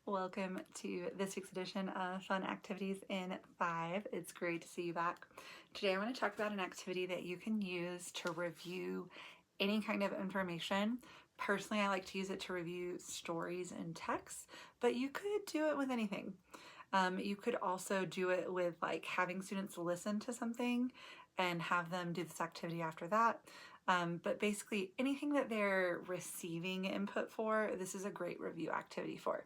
Welcome to this week's edition of Fun Activities in 5. It's great to see you back. Today I want to talk about an activity that you can use to review any kind of information. Personally, I like to use it to review stories and texts, but you could do it with anything. You could also do it with like having students listen to something and have them do this activity after that. But basically anything that they're receiving input for, this is a great review activity for.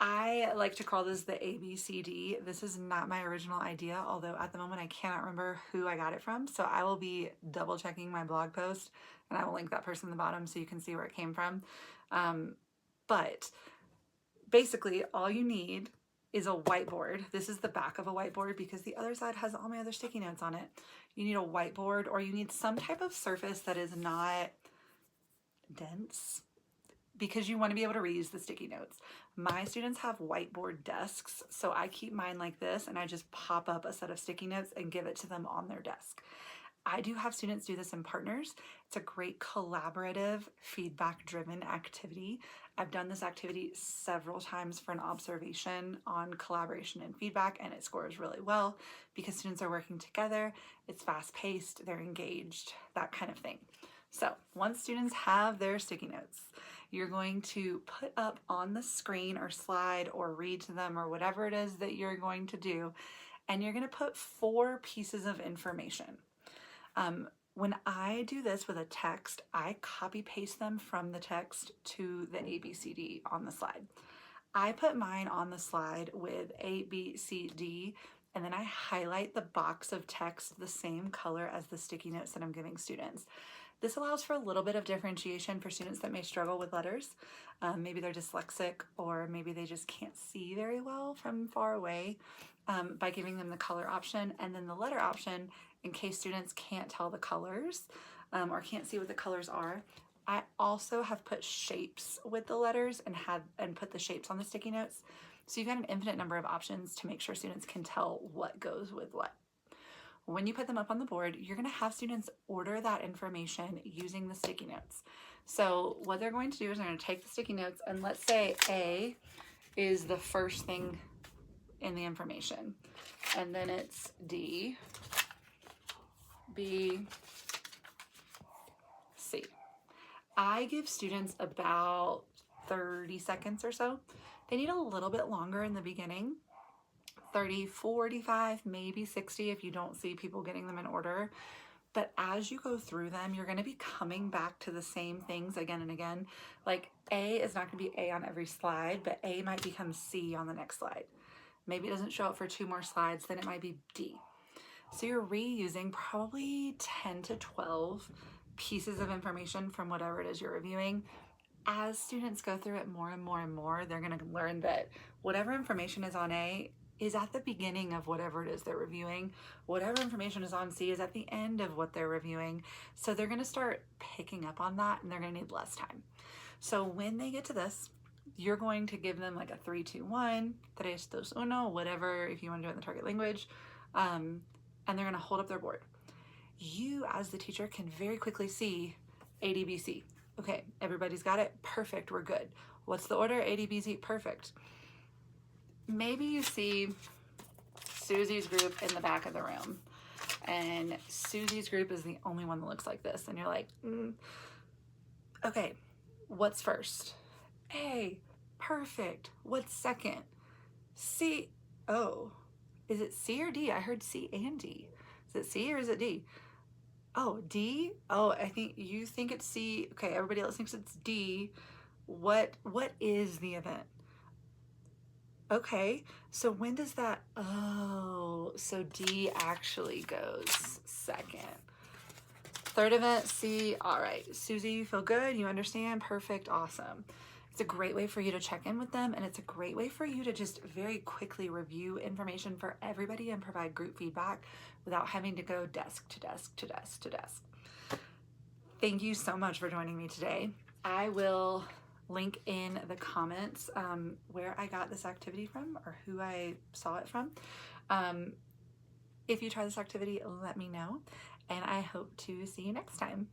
I like to call this the ABCD. This is not my original idea, although at the moment I cannot remember who I got it from. So I will be double checking my blog post and I will link that person in the bottom so you can see where it came from. But basically all you need is a whiteboard. This is the back of a whiteboard because the other side has all my other sticky notes on it. You need a whiteboard or you need some type of surface that is not dense, because you want to be able to reuse the sticky notes. My students have whiteboard desks, so I keep mine like this and I just pop up a set of sticky notes and give it to them on their desk. I do have students do this in partners. It's a great collaborative, feedback-driven activity. I've done this activity several times for an observation on collaboration and feedback, and it scores really well because students are working together. It's fast-paced, they're engaged, that kind of thing. So once students have their sticky notes, you're going to put up on the screen or slide or read to them or whatever it is that you're going to do, and you're going to put 4 pieces of information. When I do this with a text, I copy paste them from the text to the ABCD on the slide. I put mine on the slide with ABCD, and then I highlight the box of text the same color as the sticky notes that I'm giving students. This allows for a little bit of differentiation for students that may struggle with letters. Maybe they're dyslexic or maybe they just can't see very well from far away, by giving them the color option and then the letter option in case students can't tell the colors or can't see what the colors are. I also have put shapes with the letters and put the shapes on the sticky notes. So you've got an infinite number of options to make sure students can tell what goes with what. When you put them up on the board, you're going to have students order that information using the sticky notes. So what they're going to do is they're going to take the sticky notes, and let's say A is the first thing in the information, and then it's D, B, C. I give students about 30 seconds or so. They need a little bit longer in the beginning. 30, 45, maybe 60 if you don't see people getting them in order. But as you go through them, you're going to be coming back to the same things again and again. Like A is not going to be A on every slide, but A might become C on the next slide. Maybe it doesn't show up for 2 more slides, then it might be D. So you're reusing probably 10 to 12 pieces of information from whatever it is you're reviewing. As students go through it more and more and more, they're going to learn that whatever information is on A is at the beginning of whatever it is they're reviewing. Whatever information is on C is at the end of what they're reviewing. So they're going to start picking up on that and they're going to need less time. So when they get to this, you're going to give them like a 3, 2, 1, 3, 2, 1, whatever, if you want to do it in the target language. And they're going to hold up their board. You as the teacher can very quickly see ADBC. Okay, everybody's got it. Perfect, we're good. What's the order? ADBC, perfect. Maybe you see Susie's group in the back of the room, and Susie's group is the only one that looks like this, and you're like, okay, what's first? A, perfect. What's second? C, oh, is it C or D? I heard C and D. Is it C or is it D? Oh, D? Oh, I think you think it's C. Okay, everybody else thinks it's D. What is the event? Okay, so when does that, oh, so D actually goes second. Third event, C, all right. Susie, you feel good? You understand? Perfect, awesome. It's a great way for you to check in with them, and it's a great way for you to just very quickly review information for everybody and provide group feedback without having to go desk to desk to desk to desk. Thank you so much for joining me today. I will link in the comments where I got this activity from or who I saw it from. If you try this activity, let me know, and I hope to see you next time.